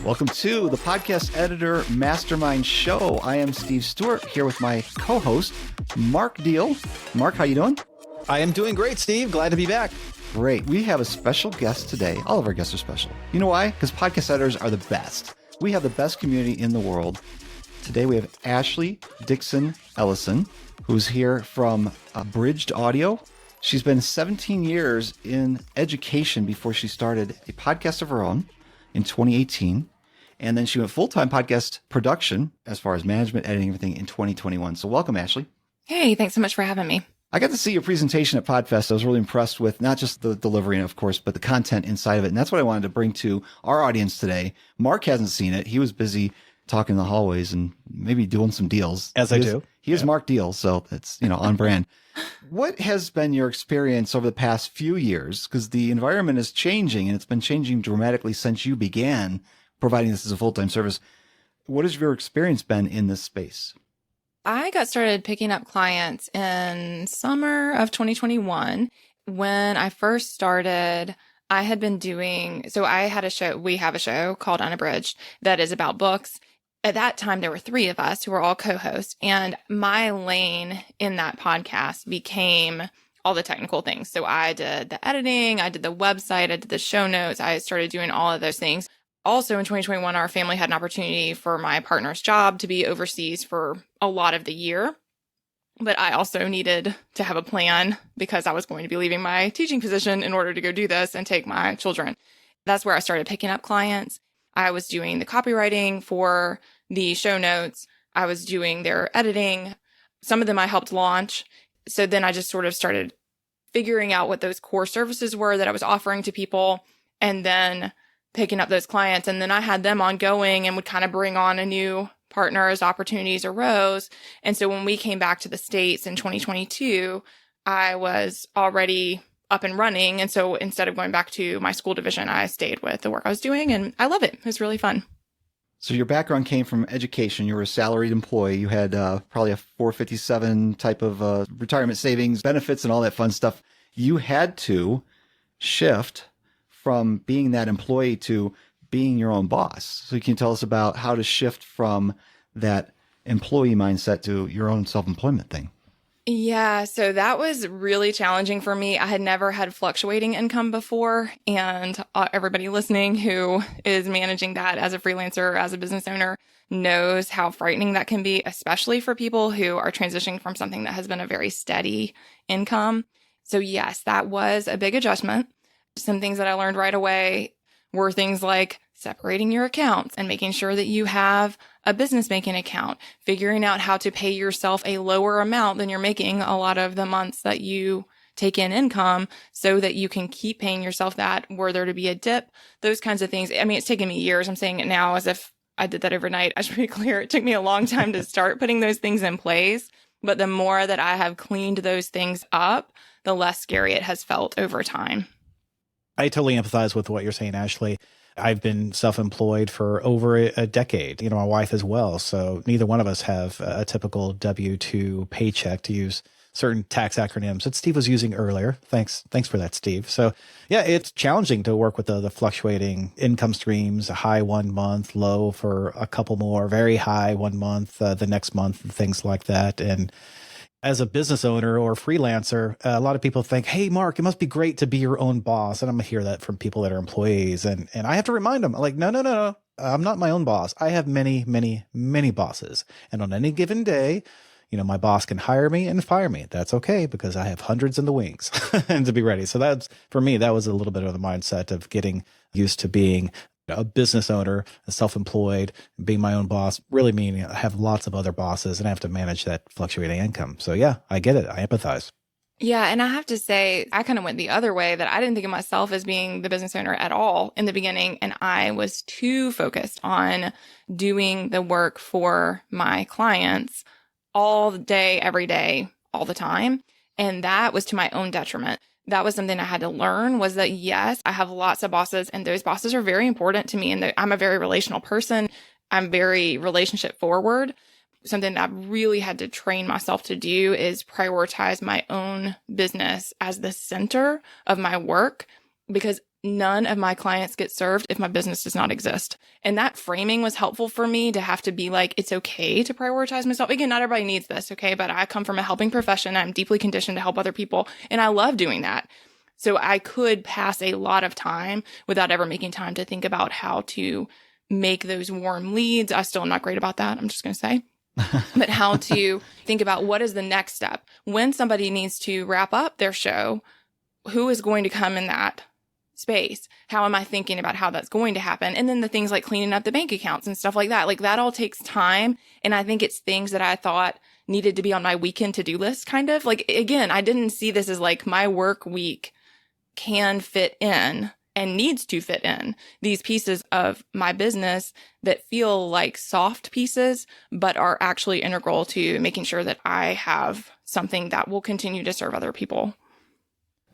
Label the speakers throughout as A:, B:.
A: Welcome to the Podcast Editor Mastermind Show. I am Steve Stewart here with my co-host, Mark Deal. Mark, how you doing?
B: I am doing great, Steve. Glad to be back.
A: Great. We have a special guest today. All of our guests are special. You know why? Because podcast editors are the best. We have the best community in the world. Today we have Ashley Dickson-Ellison, who's here from Unabridged Audio. She's been 17 years in education before she started a podcast of her own in 2018. And then she went full-time podcast production as far as management, editing, everything in 2021. So welcome, Ashley.
C: Hey, thanks so much for having me.
A: I got to see your presentation at PodFest. I was really impressed with not just the delivery, of course, but the content inside of it. And that's what I wanted to bring to our audience today. Mark hasn't seen it. He was busy talking in the hallways and maybe doing some deals. He is Mark Deal, so it's, on brand. What has been your experience over the past few years? Because the environment is changing, and it's been changing dramatically since you began providing this as a full-time service. What has your experience been in this space?
C: I got started picking up clients in summer of 2021. When I first started, I had been we have a show called Unabridged that is about books. At that time, there were 3 of us who were all co-hosts, and my lane in that podcast became all the technical things. So I did the editing, I did the website, I did the show notes, I started doing all of those things. Also in 2021, our family had an opportunity for my partner's job to be overseas for a lot of the year. But I also needed to have a plan because I was going to be leaving my teaching position in order to go do this and take my children. That's where I started picking up clients. I was doing the copywriting for the show notes. I was doing their editing. Some of them I helped launch. So then I just sort of started figuring out what those core services were that I was offering to people and then picking up those clients. And then I had them ongoing and would kind of bring on a new partner as opportunities arose. And so when we came back to the States in 2022, I was already up and running. And so instead of going back to my school division, I stayed with the work I was doing, and I love it. It was really fun.
A: So your background came from education. You were a salaried employee. You had probably a 457 type of retirement savings, benefits, and all that fun stuff. You had to shift from being that employee to being your own boss. So you can tell us about how to shift from that employee mindset to your own self-employment thing.
C: Yeah, so that was really challenging for me. I had never had fluctuating income before, and everybody listening who is managing that as a freelancer or as a business owner knows how frightening that can be, especially for people who are transitioning from something that has been a very steady income. So yes, that was a big adjustment. Some things that I learned right away were things like separating your accounts and making sure that you have a business banking account, figuring out how to pay yourself a lower amount than you're making a lot of the months that you take in income so that you can keep paying yourself that were there to be a dip, those kinds of things. I mean, it's taken me years. I'm saying it now as if I did that overnight. I should be clear. It took me a long time to start putting those things in place. But the more that I have cleaned those things up, the less scary it has felt over time.
B: I totally empathize with what you're saying, Ashley. I've been self-employed for over a decade, my wife as well. So neither one of us have a typical W-2 paycheck, to use certain tax acronyms that Steve was using earlier. Thanks for that, Steve. So yeah, it's challenging to work with the fluctuating income streams, high one month, low for a couple more, very high one month, the next month, and things like that. And as a business owner or freelancer, a lot of people think, hey, Mark, it must be great to be your own boss. And I'm going to hear that from people that are employees. And I have to remind them, like, no. I'm not my own boss. I have many, many, many bosses. And on any given day, my boss can hire me and fire me. That's okay because I have hundreds in the wings and to be ready. So that's, for me, that was a little bit of the mindset of getting used to being a business owner, a self-employed, being my own boss, really meaning I have lots of other bosses and I have to manage that fluctuating income. So yeah, I get it. I empathize.
C: Yeah. And I have to say, I kind of went the other way, that I didn't think of myself as being the business owner at all in the beginning. And I was too focused on doing the work for my clients all day, every day, all the time. And that was to my own detriment. That was something I had to learn, was that yes, I have lots of bosses and those bosses are very important to me. And I'm a very relational person. I'm very relationship forward. Something that I've really had to train myself to do is prioritize my own business as the center of my work, because none of my clients get served if my business does not exist. And that framing was helpful for me to have to be like, it's okay to prioritize myself. Again, not everybody needs this, okay? But I come from a helping profession. I'm deeply conditioned to help other people, and I love doing that. So I could pass a lot of time without ever making time to think about how to make those warm leads. I still am not great about that, I'm just going to say. But how to think about what is the next step. When somebody needs to wrap up their show, who is going to come in that space? How am I thinking about how that's going to happen? And then the things like cleaning up the bank accounts and stuff like that. Like that all takes time. And I think it's things that I thought needed to be on my weekend to-do list, kind of. Like, again, I didn't see this as like my work week can fit in and needs to fit in these pieces of my business that feel like soft pieces, but are actually integral to making sure that I have something that will continue to serve other people.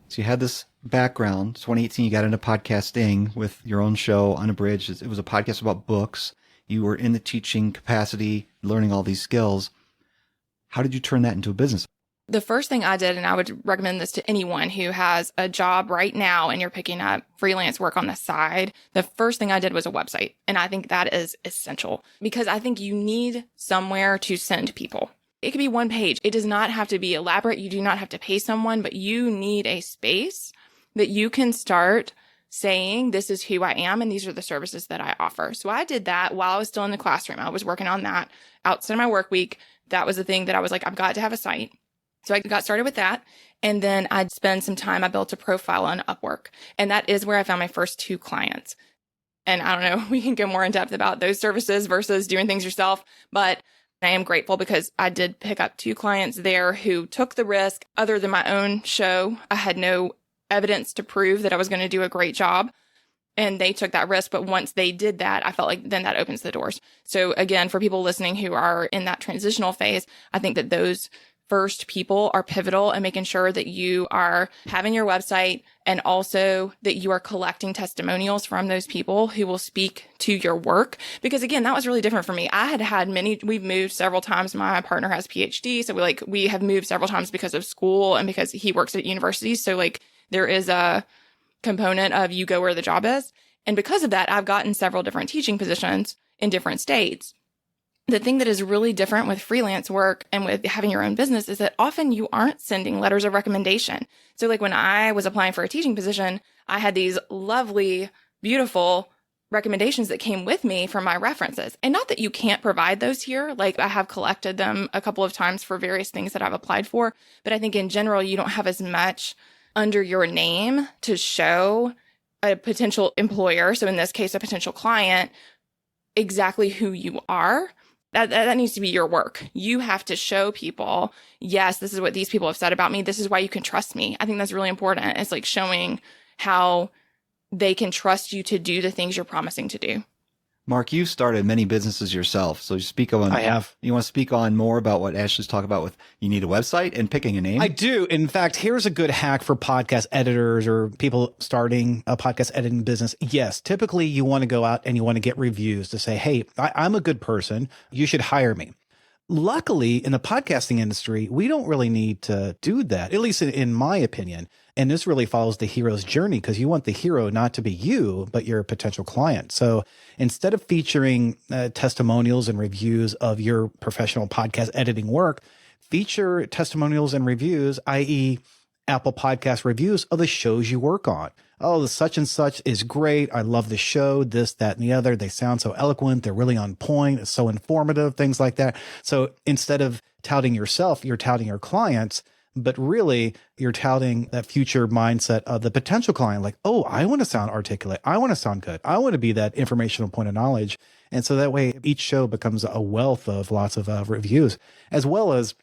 A: So you had this background. 2018, you got into podcasting with your own show, Unabridged. It was a podcast about books. You were in the teaching capacity, learning all these skills. How did you turn that into a business?
C: The first thing I did, and I would recommend this to anyone who has a job right now and you're picking up freelance work on the side, the first thing I did was a website. And I think that is essential because I think you need somewhere to send people. It could be one page. It does not have to be elaborate. You do not have to pay someone, but you need a space that you can start saying, this is who I am and these are the services that I offer. So I did that while I was still in the classroom. I was working on that outside of my work week. That was the thing that I was like, I've got to have a site. So I got started with that. And then I'd spend some time. I built a profile on UpWork. And that is where I found my first 2 clients. And I don't know, we can go more in depth about those services versus doing things yourself. But I am grateful because I did pick up 2 clients there who took the risk. Other than my own show, I had no evidence to prove that I was going to do a great job. And they took that risk. But once they did that, I felt like then that opens the doors. So again, for people listening who are in that transitional phase, I think that those first people are pivotal in making sure that you are having your website and also that you are collecting testimonials from those people who will speak to your work. Because again, that was really different for me. I had we've moved several times. My partner has a PhD. So we have moved several times because of school and because he works at universities. So like there is a component of you go where the job is. And because of that, I've gotten several different teaching positions in different states. The thing that is really different with freelance work and with having your own business is that often you aren't sending letters of recommendation. So like when I was applying for a teaching position, I had these lovely, beautiful recommendations that came with me from my references. And not that you can't provide those here. Like I have collected them a couple of times for various things that I've applied for. But I think in general, you don't have as much under your name to show a potential employer. So in this case, a potential client, exactly who you are. That needs to be your work. You have to show people, yes, this is what these people have said about me. This is why you can trust me. I think that's really important. It's like showing how they can trust you to do the things you're promising to do.
A: Mark, you've started many businesses yourself. So you speak on.
B: I have.
A: You want to speak on more about what Ashley's talking about with you need a website and picking a name?
B: I do. In fact, here's a good hack for podcast editors or people starting a podcast editing business. Yes, typically you want to go out and you want to get reviews to say, hey, I'm a good person. You should hire me. Luckily, in the podcasting industry, we don't really need to do that, at least in my opinion. And this really follows the hero's journey because you want the hero not to be you, but your potential client. So instead of featuring testimonials and reviews of your professional podcast editing work, feature testimonials and reviews, i.e. Apple Podcast reviews of the shows you work on. Oh, the such and such is great. I love the show, this, that, and the other. They sound so eloquent. They're really on point. It's so informative, things like that. So instead of touting yourself, you're touting your clients, but really you're touting that future mindset of the potential client. Like, oh, I want to sound articulate. I want to sound good. I want to be that informational point of knowledge. And so that way each show becomes a wealth of lots of reviews, as well as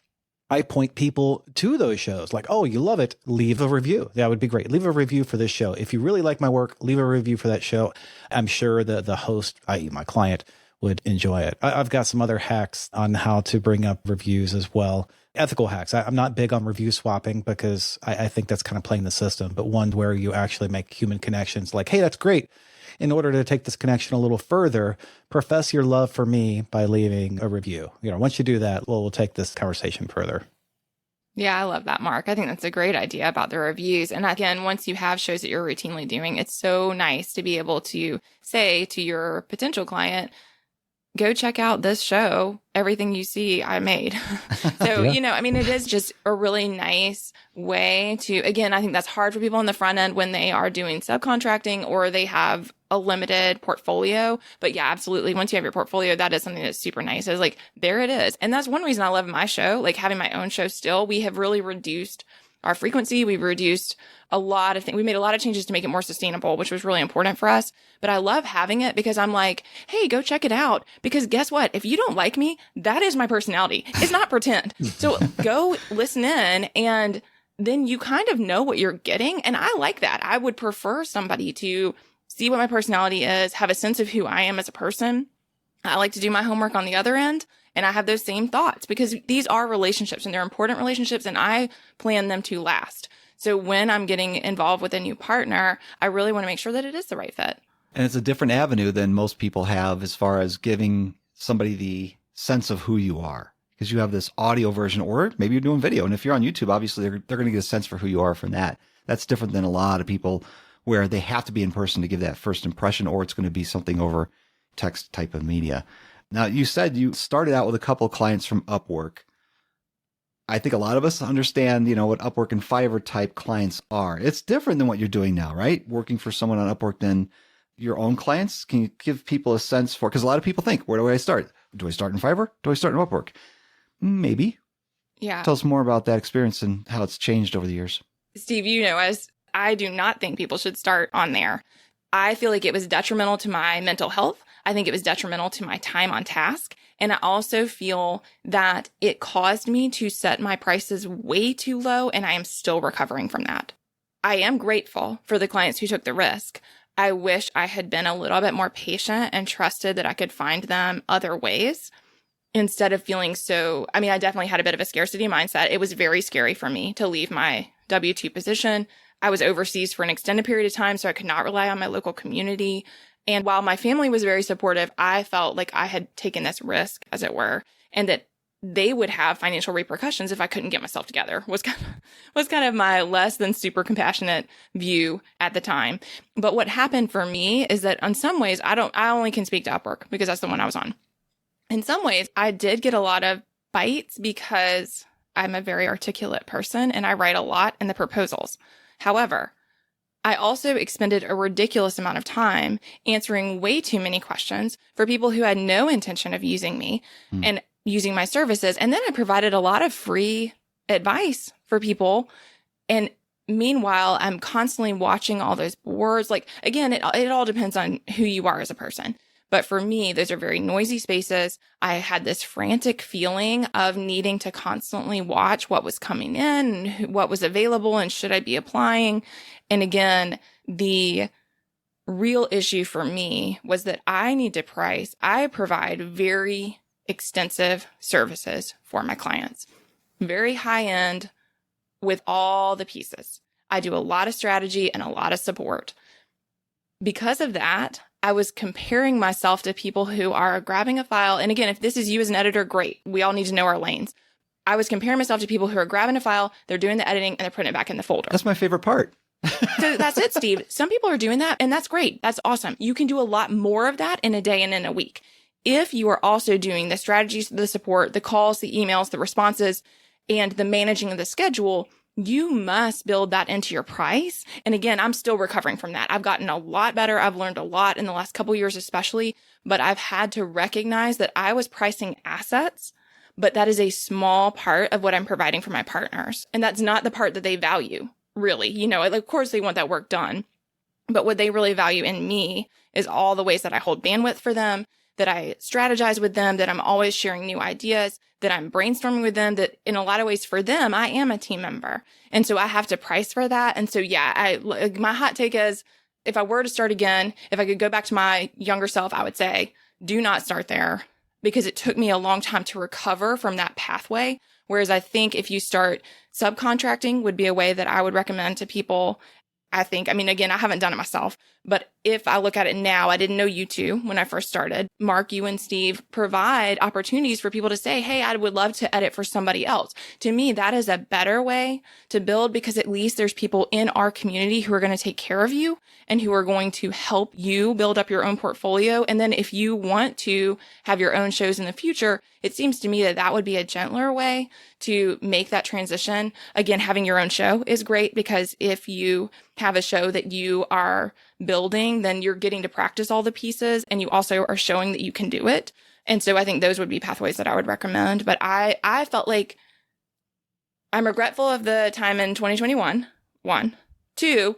B: I point people to those shows like, oh, you love it. Leave a review. That would be great. Leave a review for this show. If you really like my work, leave a review for that show. I'm sure the host, i.e. my client, would enjoy it. I've got some other hacks on how to bring up reviews as well. Ethical hacks. I'm not big on review swapping because I think that's kind of playing the system, but one where you actually make human connections like, hey, that's great. In order to take this connection a little further, profess your love for me by leaving a review. Once you do that, we'll take this conversation further.
C: Yeah, I love that, Mark. I think that's a great idea about the reviews. And again, once you have shows that you're routinely doing, it's so nice to be able to say to your potential client, go check out this show. Everything you see, I made. So,
B: Yeah.
C: it is just a really nice way to, again, I think that's hard for people on the front end when they are doing subcontracting or they have a limited portfolio. But yeah, absolutely. Once you have your portfolio, that is something that's super nice. It's like, there it is. And that's one reason I love my show, like having my own show still. We have really reduced our frequency. We've reduced a lot of things. We made a lot of changes to make it more sustainable, which was really important for us. But I love having it because I'm like, hey, go check it out. Because guess what? If you don't like me, that is my personality. It's not pretend. So go listen in and then you kind of know what you're getting. And I like that. I would prefer somebody to see what my personality is, have a sense of who I am as a person. I like to do my homework on the other end. And I have those same thoughts because these are relationships and they're important relationships and I plan them to last. So when I'm getting involved with a new partner, I really want to make sure that it is the right fit.
A: And it's a different avenue than most people have as far as giving somebody the sense of who you are, because you have this audio version, or maybe you're doing video. And if you're on YouTube, obviously they're going to get a sense for who you are from that. That's different than a lot of people where they have to be in person to give that first impression, or it's going to be something over text type of media. Now, you said you started out with a couple of clients from UpWork. I think a lot of us understand, what Upwork and Fiverr type clients are. It's different than what you're doing now, right? Working for someone on Upwork than your own clients. Can you give people a sense for, because a lot of people think, where do I start? Do I start in Fiverr? Do I start in Upwork? Maybe.
C: Yeah.
A: Tell us more about that experience and how it's changed over the years.
C: Steve, as I do not think people should start on there. I feel like it was detrimental to my mental health. I think it was detrimental to my time on task. And I also feel that it caused me to set my prices way too low, and I am still recovering from that. I am grateful for the clients who took the risk. I wish I had been a little bit more patient and trusted that I could find them other ways instead of feeling so, I definitely had a bit of a scarcity mindset. It was very scary for me to leave my W-2 position. I was overseas for an extended period of time, so I could not rely on my local community. And while my family was very supportive, I felt like I had taken this risk, as it were, and that they would have financial repercussions if I couldn't get myself together, was kind of my less than super compassionate view at the time. But what happened for me is that in some ways, I only can speak to Upwork because that's the one I was on. In some ways, I did get a lot of bites because I'm a very articulate person and I write a lot in the proposals. However, I also expended a ridiculous amount of time answering way too many questions for people who had no intention of using me and using my services. And then I provided a lot of free advice for people. And meanwhile, I'm constantly watching all those boards. Like, again, it all depends on who you are as a person. But for me, those are very noisy spaces. I had this frantic feeling of needing to constantly watch what was coming in, and what was available, and should I be applying? And again, the real issue for me was that I need to price. I provide very extensive services for my clients, very high end with all the pieces. I do a lot of strategy and a lot of support. Because of that, I was comparing myself to people who are grabbing a file. And again, if this is you as an editor, great. We all need to know our lanes. I was comparing myself to people who are grabbing a file, they're doing the editing, and they're putting it back in the folder.
A: That's my favorite part.
C: So that's it, Steve. Some people are doing that, and that's great. That's awesome. You can do a lot more of that in a day and in a week. If you are also doing the strategies, the support, the calls, the emails, the responses, and the managing of the schedule, you must build that into your price. And again, I'm still recovering from that. I've gotten a lot better. I've learned a lot in the last couple of years, especially, but I've had to recognize that I was pricing assets, but that is a small part of what I'm providing for my partners. And that's not the part that they value, really. Of course they want that work done, but what they really value in me is all the ways that I hold bandwidth for them, that I strategize with them, that I'm always sharing new ideas, that I'm brainstorming with them, that in a lot of ways for them, I am a team member. And so I have to price for that. And so, yeah, my hot take is if I were to start again, if I could go back to my younger self, I would say, do not start there, because it took me a long time to recover from that pathway. Whereas I think if you start subcontracting would be a way that I would recommend to people. I think, again, I haven't done it myself, But if I look at it now, I didn't know you two when I first started. Mark, you and Steve provide opportunities for people to say, hey, I would love to edit for somebody else. To me, that is a better way to build, because at least there's people in our community who are going to take care of you and who are going to help you build up your own portfolio. And then if you want to have your own shows in the future, it seems to me that that would be a gentler way to make that transition. Again, having your own show is great, because if you have a show that you are building, then you're getting to practice all the pieces, and you also are showing that you can do it. And so I think those would be pathways that I would recommend. But I felt like I'm regretful of the time in 2021. 1. 2,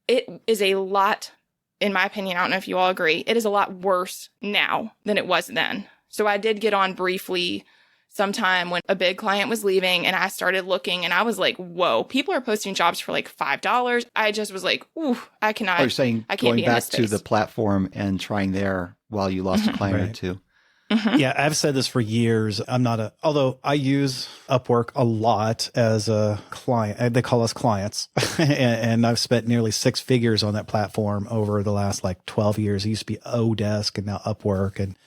C: it is a lot, in my opinion, I don't know if you all agree, it is a lot worse now than it was then. So I did get on briefly sometime when a big client was leaving, and I started looking, and I was like, whoa, people are posting jobs for like $5. I just was like, ooh, I cannot.
A: Oh, you're saying
C: I can't
A: going
C: be in
A: back
C: this
A: to
C: space.
A: the platform and trying there while you lost a client or two.
B: Yeah, I've said this for years. Although I use UpWork a lot as a client. They call us clients. and I've spent nearly 6 figures on that platform over the last like 12 years. It used to be Odesk and now UpWork. And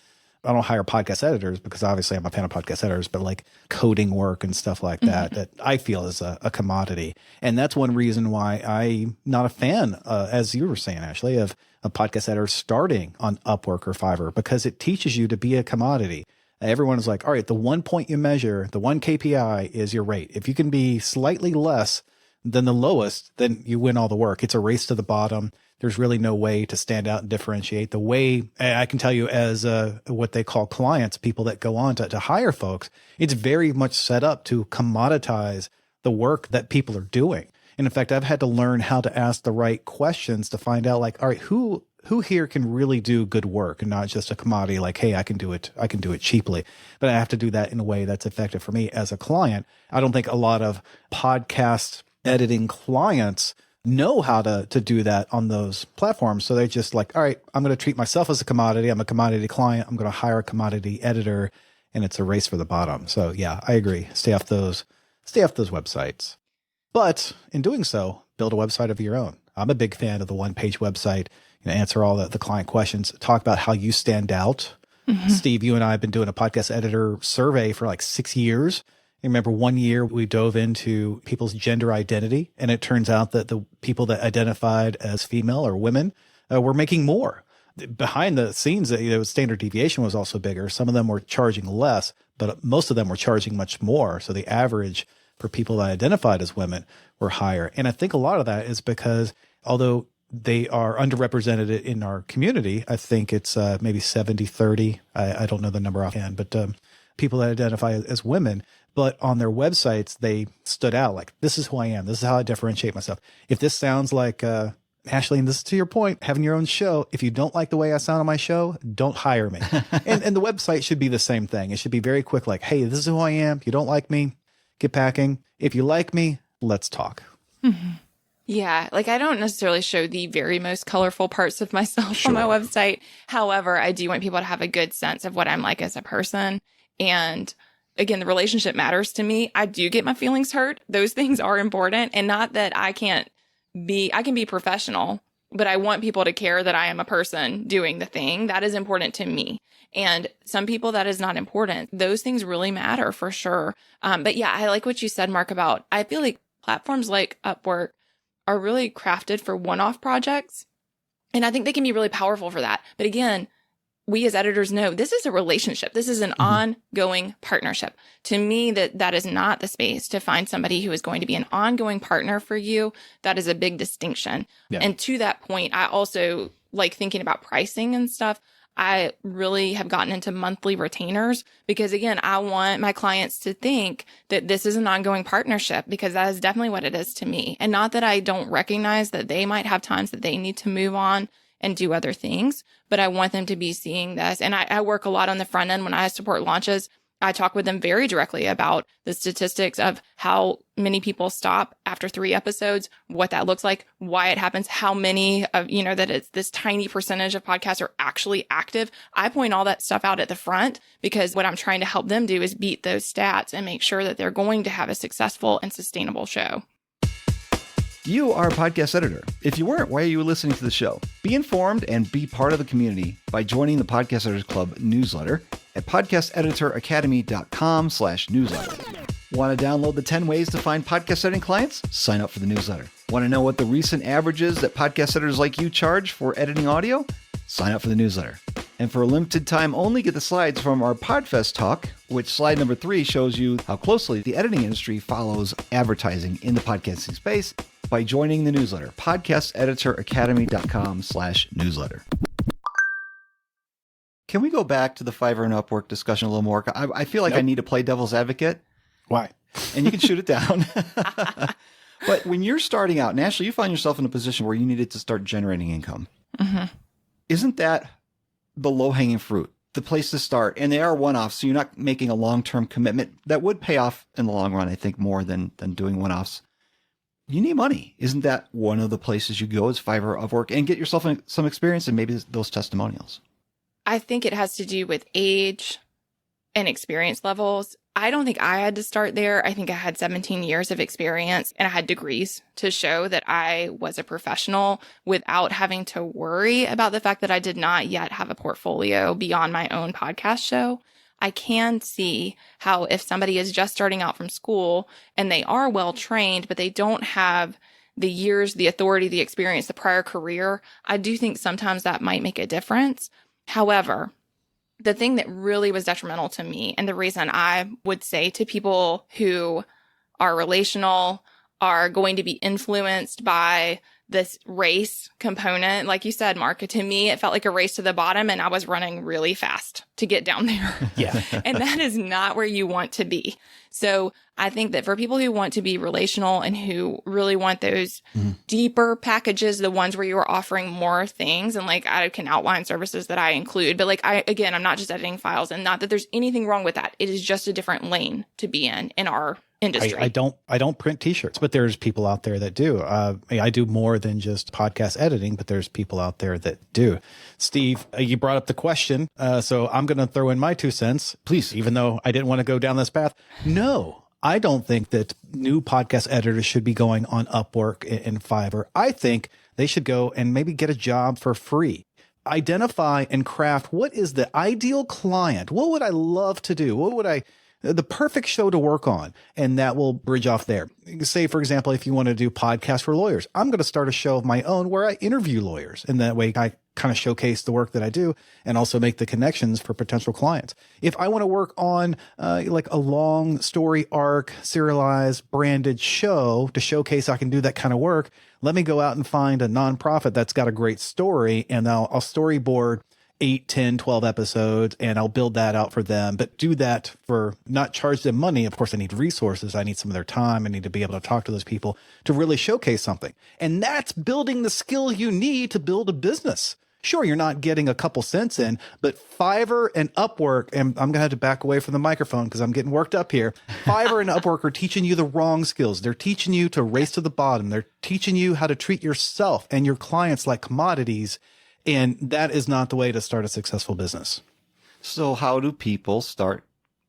B: I don't hire podcast editors because obviously I'm a fan of podcast editors, but like coding work and stuff like that, that I feel is a commodity. And that's one reason why I'm not a fan, as you were saying, Ashley, of a podcast editor starting on Upwork or Fiverr, because it teaches you to be a commodity. Everyone is like, all right, the one point you measure, the one KPI is your rate. If you can be slightly less than the lowest, then you win all the work. It's a race to the bottom. There's really no way to stand out and differentiate. The way I can tell you as what they call clients, people that go on to hire folks, it's very much set up to commoditize the work that people are doing. And in fact, I've had to learn how to ask the right questions to find out, like, all right, who here can really do good work and not just a commodity like, hey, I can do it cheaply. But I have to do that in a way that's effective for me as a client. I don't think a lot of podcast editing clients know how to do that on those platforms. So they're just like, all right, I'm going to treat myself as a commodity. I'm a commodity client. I'm going to hire a commodity editor, and it's a race for the bottom. So yeah, I agree. Stay off those websites. But in doing so, build a website of your own. I'm a big fan of the one-page website. Answer all the client questions, talk about how you stand out. Steve, you and I have been doing a podcast editor survey for like 6 years. I remember one year we dove into people's gender identity, and it turns out that the people that identified as female or women were making more. Behind the scenes, standard deviation was also bigger. Some of them were charging less, but most of them were charging much more. So the average for people that identified as women were higher. And I think a lot of that is because although they are underrepresented in our community, I think it's maybe 70-30. I don't know the number offhand, but people that identify as women, but on their websites, they stood out like, this is who I am. This is how I differentiate myself. If this sounds like, Ashley, and this is to your point, having your own show, if you don't like the way I sound on my show, don't hire me. and the website should be the same thing. It should be very quick, like, hey, this is who I am. If you don't like me, get packing. If you like me, let's talk.
C: Yeah, like I don't necessarily show the very most colorful parts of myself on my website. However, I do want people to have a good sense of what I'm like as a person. And again, the relationship matters to me. I do get my feelings hurt. Those things are important. And not that I can be professional, but I want people to care that I am a person doing the thing. That is important to me. And some people that is not important. Those things really matter for sure. But yeah, I like what you said, Mark, about, I feel like platforms like Upwork are really crafted for one-off projects. And I think they can be really powerful for that. But again, we as editors know this is a relationship. This is an ongoing partnership. To me, that is not the space to find somebody who is going to be an ongoing partner for you. That is a big distinction. Yeah. And to that point, I also like thinking about pricing and stuff. I really have gotten into monthly retainers because, again, I want my clients to think that this is an ongoing partnership, because that is definitely what it is to me. And not that I don't recognize that they might have times that they need to move on and do other things, but I want them to be seeing this. And I work a lot on the front end when I support launches. I talk with them very directly about the statistics of how many people stop after 3 episodes, what that looks like, why it happens, how many of, that it's this tiny percentage of podcasts are actually active. I point all that stuff out at the front because what I'm trying to help them do is beat those stats and make sure that they're going to have a successful and sustainable show.
A: You are a podcast editor. If you weren't, why are you listening to the show? Be informed and be part of the community by joining the Podcast Editors Club newsletter at podcasteditoracademy.com/newsletter. Want to download the 10 ways to find podcast editing clients? Sign up for the newsletter. Want to know what the recent averages that podcast editors like you charge for editing audio? Sign up for the newsletter. And for a limited time only, get the slides from our Podfest talk, which slide number 3 shows you how closely the editing industry follows advertising in the podcasting space by joining the newsletter, podcasteditoracademy.com/newsletter. Can we go back to the Fiverr and UpWork discussion a little more? I feel like I need to play devil's advocate.
B: Why?
A: And you can shoot it down. But when you're starting out, naturally, you find yourself in a position where you needed to start generating income. Mm-hmm. Isn't that the low-hanging fruit, the place to start? And they are one-offs, so you're not making a long-term commitment that would pay off in the long run, I think, more than doing one-offs. You need money. Isn't that one of the places you go is Fiverr, UpWork, and get yourself some experience and maybe those testimonials?
C: I think it has to do with age and experience levels. I don't think I had to start there. I think I had 17 years of experience and I had degrees to show that I was a professional without having to worry about the fact that I did not yet have a portfolio beyond my own podcast show. I can see how if somebody is just starting out from school and they are well trained, but they don't have the years, the authority, the experience, the prior career, I do think sometimes that might make a difference. However, the thing that really was detrimental to me, and the reason I would say to people who are relational, are going to be influenced by this race component, like you said, Mark, to me, it felt like a race to the bottom and I was running really fast to get down there.
B: Yeah.
C: And that is not where you want to be. So I think that for people who want to be relational and who really want those deeper packages, the ones where you are offering more things, and like I can outline services that I include, but like I'm not just editing files, and not that there's anything wrong with that. It is just a different lane to be in our industry.
B: I don't print t-shirts, but there's people out there that do. I do more than just podcast editing, but there's people out there that do. Steve, you brought up the question, so I'm going to throw in my 2 cents, please, even though I didn't want to go down this path. No, I don't think that new podcast editors should be going on Upwork and Fiverr. I think they should go and maybe get a job for free. Identify and craft what is the ideal client. What would I love to do? The perfect show to work on, and that will bridge off there. Say, for example, if you want to do podcasts for lawyers, I'm going to start a show of my own where I interview lawyers, and that way I kind of showcase the work that I do and also make the connections for potential clients. If I want to work on like a long story arc, serialized, branded show to showcase I can do that kind of work, let me go out and find a nonprofit that's got a great story, and I'll storyboard 8, 10, 12 episodes, and I'll build that out for them, but do that for not charge them money. Of course, I need resources. I need some of their time. I need to be able to talk to those people to really showcase something. And that's building the skill you need to build a business. Sure, you're not getting a couple cents in, but Fiverr and Upwork, and I'm going to have to back away from the microphone because I'm getting worked up here. Fiverr and Upwork are teaching you the wrong skills. They're teaching you to race to the bottom. They're teaching you how to treat yourself and your clients like commodities. And that is not the way to start a successful business.
A: So how do people start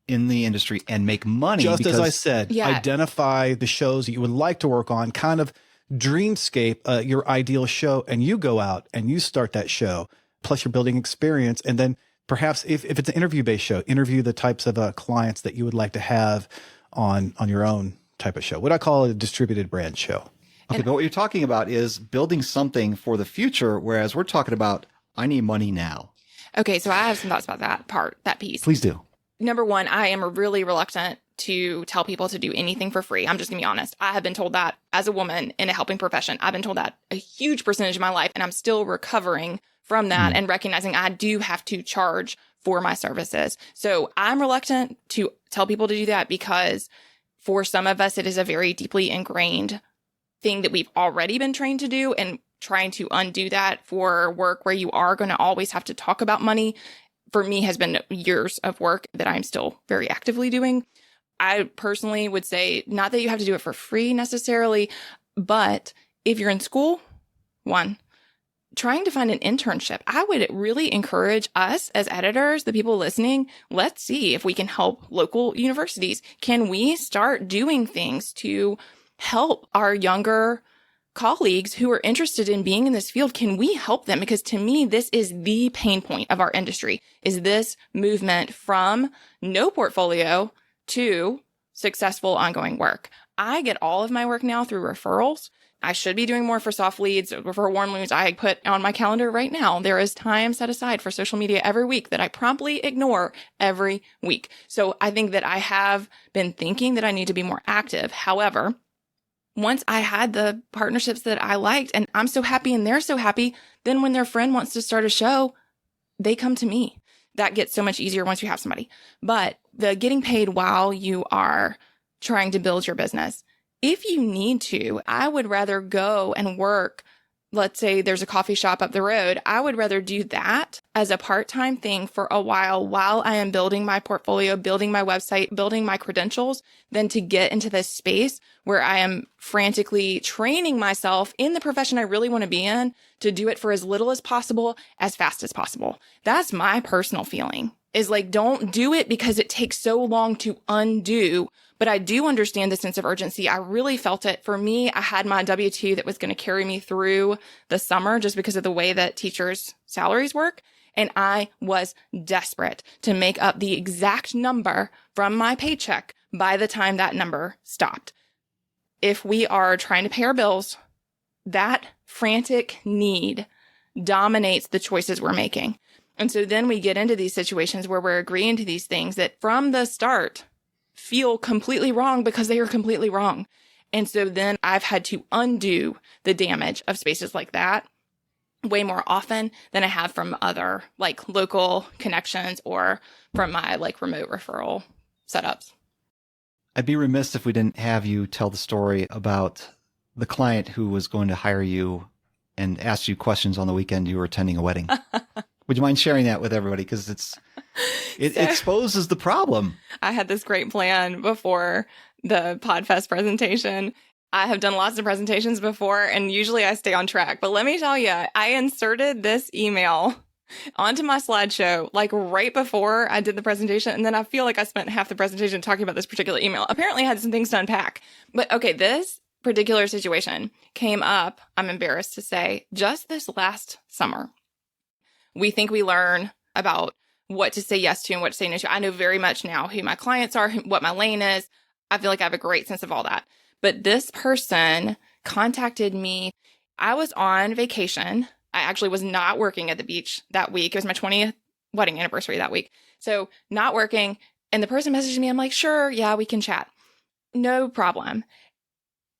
A: in the industry and make money?
B: Just as I said, identify the shows that you would like to work on, kind of dreamscape your ideal show, and you go out and you start that show. Plus you're building experience. And then perhaps if it's an interview-based show, interview the types of clients that you would like to have on your own type of show. What I call a distributed brand show.
A: Okay, but what you're talking about is building something for the future, whereas we're talking about, I need money now.
C: Okay, so I have some thoughts about that piece.
A: Please do.
C: Number one, I am really reluctant to tell people to do anything for free. I'm just going to be honest. I have been told that as a woman in a helping profession. I've been told that a huge percentage of my life, and I'm still recovering from that and recognizing I do have to charge for my services. So I'm reluctant to tell people to do that because for some of us, it is a very deeply ingrained thing that we've already been trained to do, and trying to undo that for work where you are going to always have to talk about money, for me, has been years of work that I'm still very actively doing. I personally would say not that you have to do it for free necessarily, but if you're in school, one, trying to find an internship. I would really encourage us as editors, the people listening, let's see if we can help local universities. Can we start doing things to help our younger colleagues who are interested in being in this field, can we help them? Because to me, this is the pain point of our industry, is this movement from no portfolio to successful ongoing work. I get all of my work now through referrals. I should be doing more for soft leads, for warm leads. I put on my calendar right now, there is time set aside for social media every week that I promptly ignore every week. So I think that I have been thinking that I need to be more active. However, once I had the partnerships that I liked and I'm so happy and they're so happy, then when their friend wants to start a show, they come to me. That gets so much easier once you have somebody. But the getting paid while you are trying to build your business, if you need to, I would rather go and work. Let's say there's a coffee shop up the road. I would rather do that as a part-time thing for a while I am building my portfolio, building my website, building my credentials, than to get into this space where I am frantically training myself in the profession I really want to be in to do it for as little as possible, as fast as possible. That's my personal feeling, is like, don't do it because it takes so long to undo. But I do understand the sense of urgency. I really felt it. For me, I had my W-2 that was going to carry me through the summer just because of the way that teachers' salaries work. And I was desperate to make up the exact number from my paycheck by the time that number stopped. If we are trying to pay our bills, that frantic need dominates the choices we're making. And so then we get into these situations where we're agreeing to these things that from the start feel completely wrong because they are completely wrong. And so then I've had to undo the damage of spaces like that way more often than I have from other like local connections or from my like remote referral setups.
A: I'd be remiss if we didn't have you tell the story about the client who was going to hire you and asked you questions on the weekend you were attending a wedding. Would you mind sharing that with everybody? Because it exposes the problem. I
C: had this great plan before the PodFest presentation. I have done lots of presentations before, and usually I stay on track. But let me tell you, I inserted this email onto my slideshow like right before I did the presentation. And then I feel like I spent half the presentation talking about this particular email. Apparently I had some things to unpack. But okay, this particular situation came up, I'm embarrassed to say, just this last summer. We think we learn about what to say yes to and what to say no to. I know very much now who my clients are, what my lane is. I feel like I have a great sense of all that. But this person contacted me. I was on vacation. I actually was not working at the beach that week. It was my 20th wedding anniversary that week. So not working. And the person messaged me. I'm like, sure, yeah, we can chat. No problem.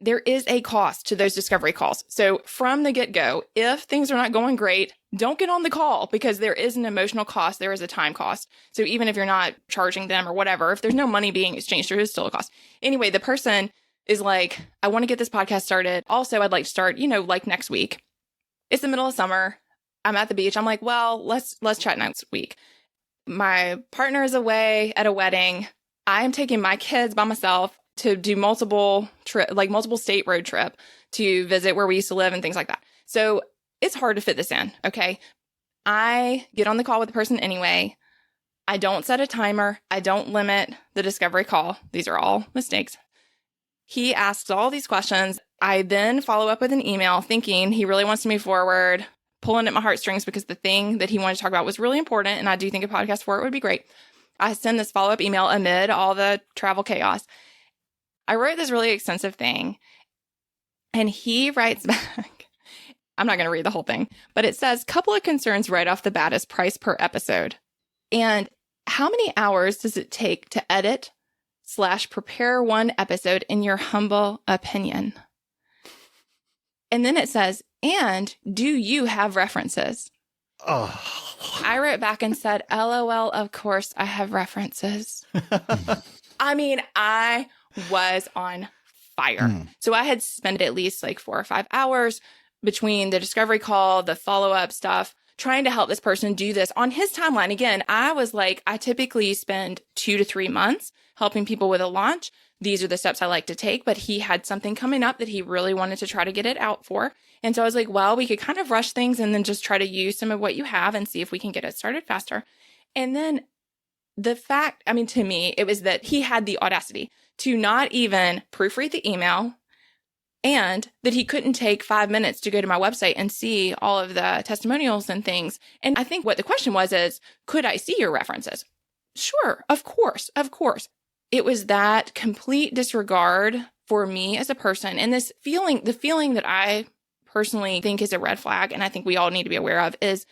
C: There is a cost to those discovery calls. So from the get-go, if things are not going great, don't get on the call because there is an emotional cost. There is a time cost. So even if you're not charging them or whatever, if there's no money being exchanged, there is still a cost. Anyway, the person is like, I want to get this podcast started. Also, I'd like to start, like next week. It's the middle of summer. I'm at the beach. I'm like, well, let's chat next week. My partner is away at a wedding. I am taking my kids by myself to do multiple state road trip to visit where we used to live and things like that. So it's hard to fit this in. Okay. I get on the call with the person anyway. I don't set a timer. I don't limit the discovery call. These are all mistakes. He asks all these questions. I then follow up with an email thinking he really wants to move forward, pulling at my heartstrings because the thing that he wanted to talk about was really important. And I do think a podcast for it would be great. I send this follow-up email amid all the travel chaos. I wrote this really extensive thing and he writes back. I'm not going to read the whole thing, but it says, couple of concerns right off the bat is price per episode. And how many hours does it take to edit/prepare one episode in your humble opinion? And then it says, and do you have references?
A: Oh.
C: I wrote back and said, LOL, of course I have references. I mean, I was on fire. So I had spent at least like 4 or 5 hours between the discovery call, the follow-up stuff, trying to help this person do this on his timeline. Again, I was like, I typically spend 2 to 3 months helping people with a launch. These are the steps I like to take, but he had something coming up that he really wanted to try to get it out for. And so I was like, well, we could kind of rush things and then just try to use some of what you have and see if we can get it started faster. And then the fact, to me, it was that he had the audacity to not even proofread the email, and that he couldn't take 5 minutes to go to my website and see all of the testimonials and things. And I think what the question was is, could I see your references? Sure, of course, of course. It was that complete disregard for me as a person, and this feeling, the feeling that I personally think is a red flag, and I think we all need to be aware of, is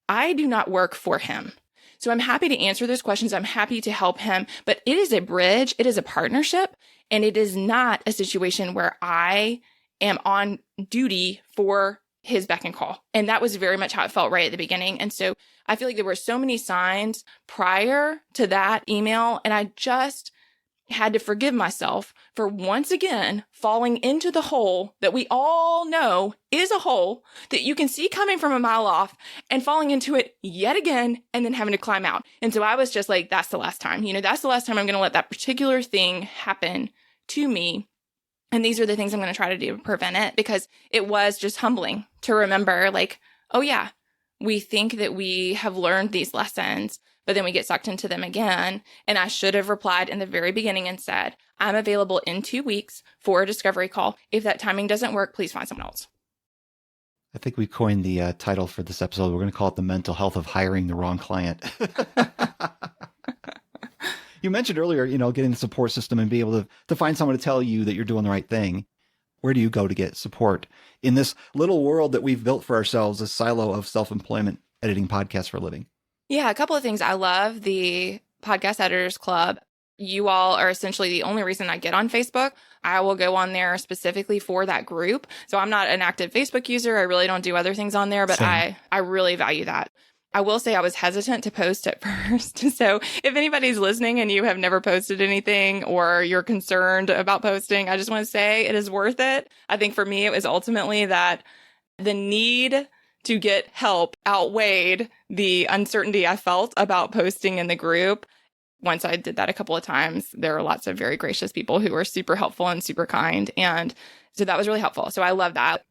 C: I do not work for him. So I'm happy to answer those questions. I'm happy to help him, but it is a bridge. It is a partnership, and it is not a situation where I am on duty for his beck and call. And that was very much how it felt right at the beginning. And so I feel like there were so many signs prior to that email, and I just had to forgive myself for once again falling into the hole that we all know is a hole that you can see coming from a mile off, and falling into it yet again and then having to climb out. And so I was just like, that's the last time. That's the last time I'm going to let that particular thing happen to me. And these are the things I'm going to try to do to prevent it, because it was just humbling to remember, like, oh yeah, we think that we have learned these lessons, but then we get sucked into them again. And I should have replied in the very beginning and said, I'm available in 2 weeks for a discovery call. If that timing doesn't work, please find someone else.
A: I think we coined the title for this episode. We're going to call it The Mental Health of Hiring the Wrong Client. You mentioned earlier, getting the support system and be able to find someone to tell you that you're doing the right thing. Where do you go to get support in this little world that we've built for ourselves, this silo of self-employment, editing podcasts for a living?
C: Yeah, a couple of things. I love the Podcast Editors Club. You all are essentially the only reason I get on Facebook. I will go on there specifically for that group. So I'm not an active Facebook user. I really don't do other things on there, but I really value that. I will say I was hesitant to post at first. So if anybody's listening and you have never posted anything, or you're concerned about posting, I just want to say it is worth it. I think for me, it was ultimately that the need to get help outweighed the uncertainty I felt about posting in the group. Once I did that a couple of times, there are lots of very gracious people who are super helpful and super kind. And so that was really helpful. So I love that.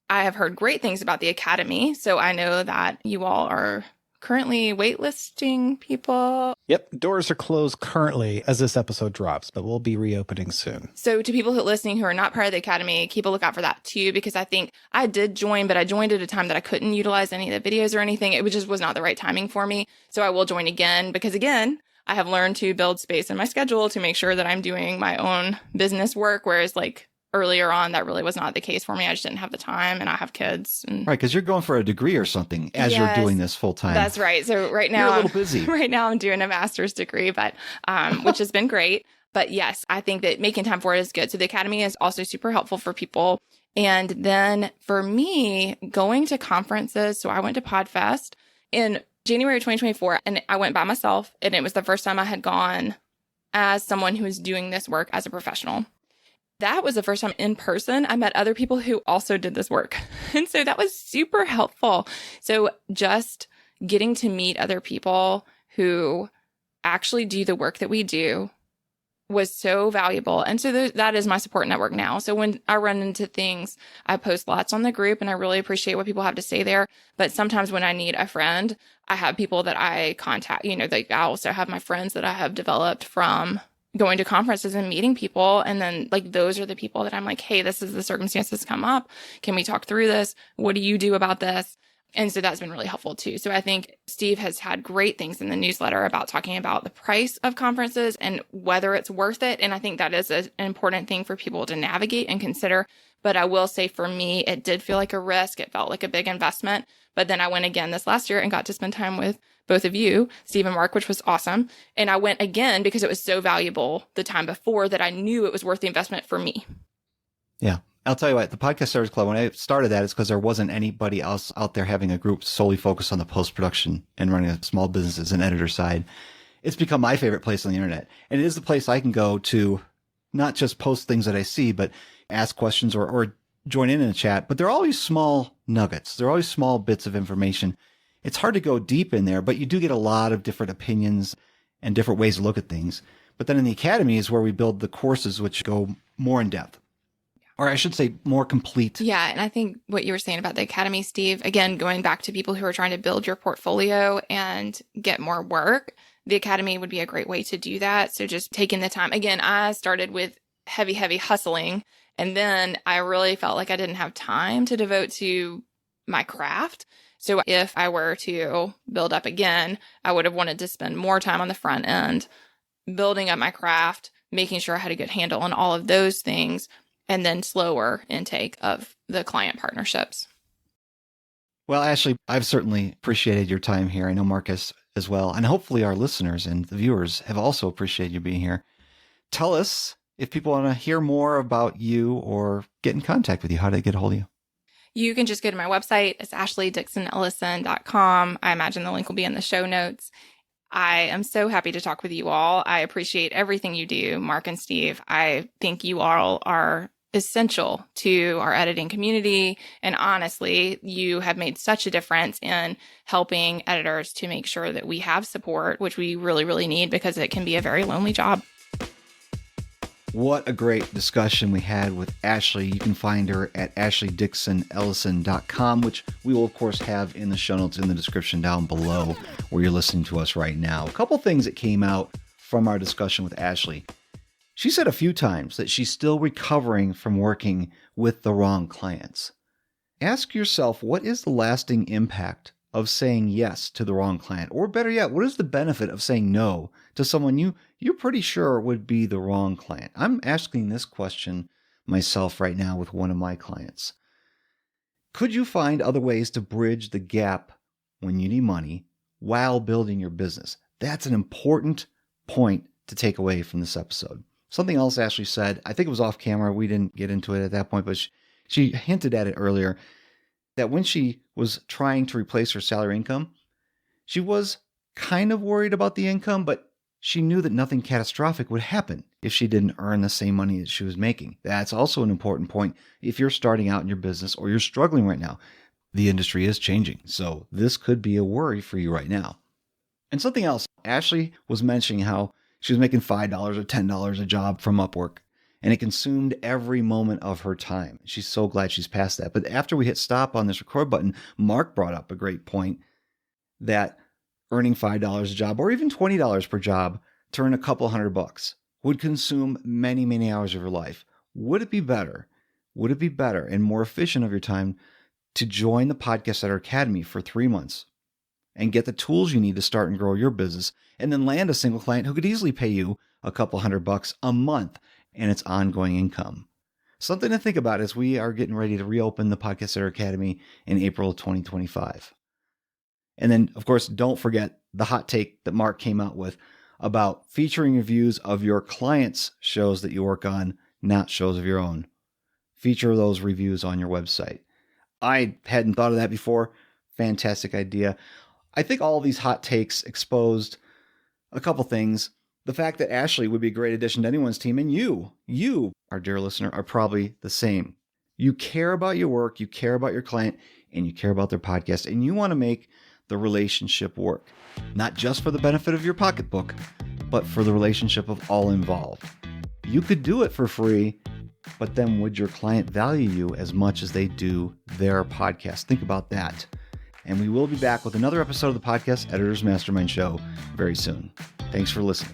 C: I have heard great things about the Academy. So I know that you all are currently waitlisting people.
B: Yep. Doors are closed currently as this episode drops, but we'll be reopening soon.
C: So to people who are listening who are not part of the Academy, keep a lookout for that too, because I think I did join, but I joined at a time that I couldn't utilize any of the videos or anything. It just was not the right timing for me. So I will join again, because again, I have learned to build space in my schedule to make sure that I'm doing my own business work. Whereas like earlier on, that really was not the case for me. I just didn't have the time, and I have kids. And
A: right, because you're going for a degree or something as you're doing this full time.
C: That's right. So right now,
A: you're a little busy.
C: Right now, I'm doing a master's degree, but which has been great. But yes, I think that making time for it is good. So the Academy is also super helpful for people. And then for me, going to conferences. So I went to PodFest in January 2024, and I went by myself, and it was the first time I had gone as someone who was doing this work as a professional. That was the first time in person I met other people who also did this work. And so that was super helpful. So just getting to meet other people who actually do the work that we do was so valuable. And so that is my support network now. So when I run into things, I post lots on the group, and I really appreciate what people have to say there. But sometimes when I need a friend, I have people that I contact. I also have my friends that I have developed from going to conferences and meeting people. And then like, those are the people that I'm like, hey, this is the circumstance that's come up. Can we talk through this? What do you do about this? And so that's been really helpful too. So I think Steve has had great things in the newsletter about talking about the price of conferences and whether it's worth it. And I think that is an important thing for people to navigate and consider. But I will say for me, it did feel like a risk. It felt like a big investment. But then I went again this last year and got to spend time with both of you, Steve and Mark, which was awesome. And I went again because it was so valuable the time before that I knew it was worth the investment for me.
A: Yeah. I'll tell you what, the Podcast Editors Club, when I started that, it's because there wasn't anybody else out there having a group solely focused on the post-production and running a small business as an editor side. It's become my favorite place on the internet. And it is the place I can go to not just post things that I see, but ask questions or join in a chat. But they're always small nuggets. They're always small bits of information. It's hard to go deep in there, but you do get a lot of different opinions and different ways to look at things. But then in the Academy is where we build the courses which go more in depth. Or I should say more complete.
C: Yeah. And I think what you were saying about the Academy, Steve, again, going back to people who are trying to build your portfolio and get more work, the Academy would be a great way to do that. So just taking the time. Again, I started with heavy hustling. And then I really felt like I didn't have time to devote to my craft. So if I were to build up again, I would have wanted to spend more time on the front end, building up my craft, making sure I had a good handle on all of those things, and then slower intake of the client partnerships.
A: Well, Ashley, I've certainly appreciated your time here. I know Marcus as well. And hopefully our listeners and the viewers have also appreciated you being here. Tell us if people want to hear more about you or get in contact with you, how do they get a hold of you?
C: You can just go to my website. It's ashleydickson-ellison.com. I imagine the link will be in the show notes. I am so happy to talk with you all. I appreciate everything you do, Mark and Steve. I think you all are essential to our editing community. And honestly, you have made such a difference in helping editors to make sure that we have support, which we really, really need because it can be a very lonely job.
A: What a great discussion we had with Ashley. You can find her at ashleydickson-ellison.com, which we will, of course, have in the show notes in the description down below where you're listening to us right now. A couple things that came out from our discussion with Ashley. She said a few times that she's still recovering from working with the wrong clients. Ask yourself, what is the lasting impact of saying yes to the wrong client? Or better yet, what is the benefit of saying no to someone you're pretty sure would be the wrong client? I'm asking this question myself right now with one of my clients. Could you find other ways to bridge the gap when you need money while building your business? That's an important point to take away from this episode. Something else Ashley said, I think it was off camera. We didn't get into it at that point, but she hinted at it earlier, that when she was trying to replace her salary income, she was kind of worried about the income, but she knew that nothing catastrophic would happen if she didn't earn the same money that she was making. That's also an important point. If you're starting out in your business or you're struggling right now, the industry is changing. So this could be a worry for you right now. And something else, Ashley was mentioning how she was making $5 or $10 a job from UpWork, and it consumed every moment of her time. She's so glad she's past that. But after we hit stop on this record button, Mark brought up a great point that earning $5 a job or even $20 per job to earn a couple $100 would consume many, many hours of your life. Would it be better? Would it be better and more efficient of your time to join the Podcast Editor Academy for 3 months and get the tools you need to start and grow your business, and then land a single client who could easily pay you a couple $100 a month and it's ongoing income? Something to think about as we are getting ready to reopen the Podcast Editor Academy in April of 2025. And then, of course, don't forget the hot take that Mark came out with about featuring reviews of your clients' shows that you work on, not shows of your own. Feature those reviews on your website. I hadn't thought of that before. Fantastic idea. I think all of these hot takes exposed a couple things. The fact that Ashley would be a great addition to anyone's team, and you, our dear listener, are probably the same. You care about your work, you care about your client, and you care about their podcast, and you want to make the relationship work. Not just for the benefit of your pocketbook, but for the relationship of all involved. You could do it for free, but then would your client value you as much as they do their podcast? Think about that. And we will be back with another episode of the Podcast Editors Mastermind Show very soon. Thanks for listening.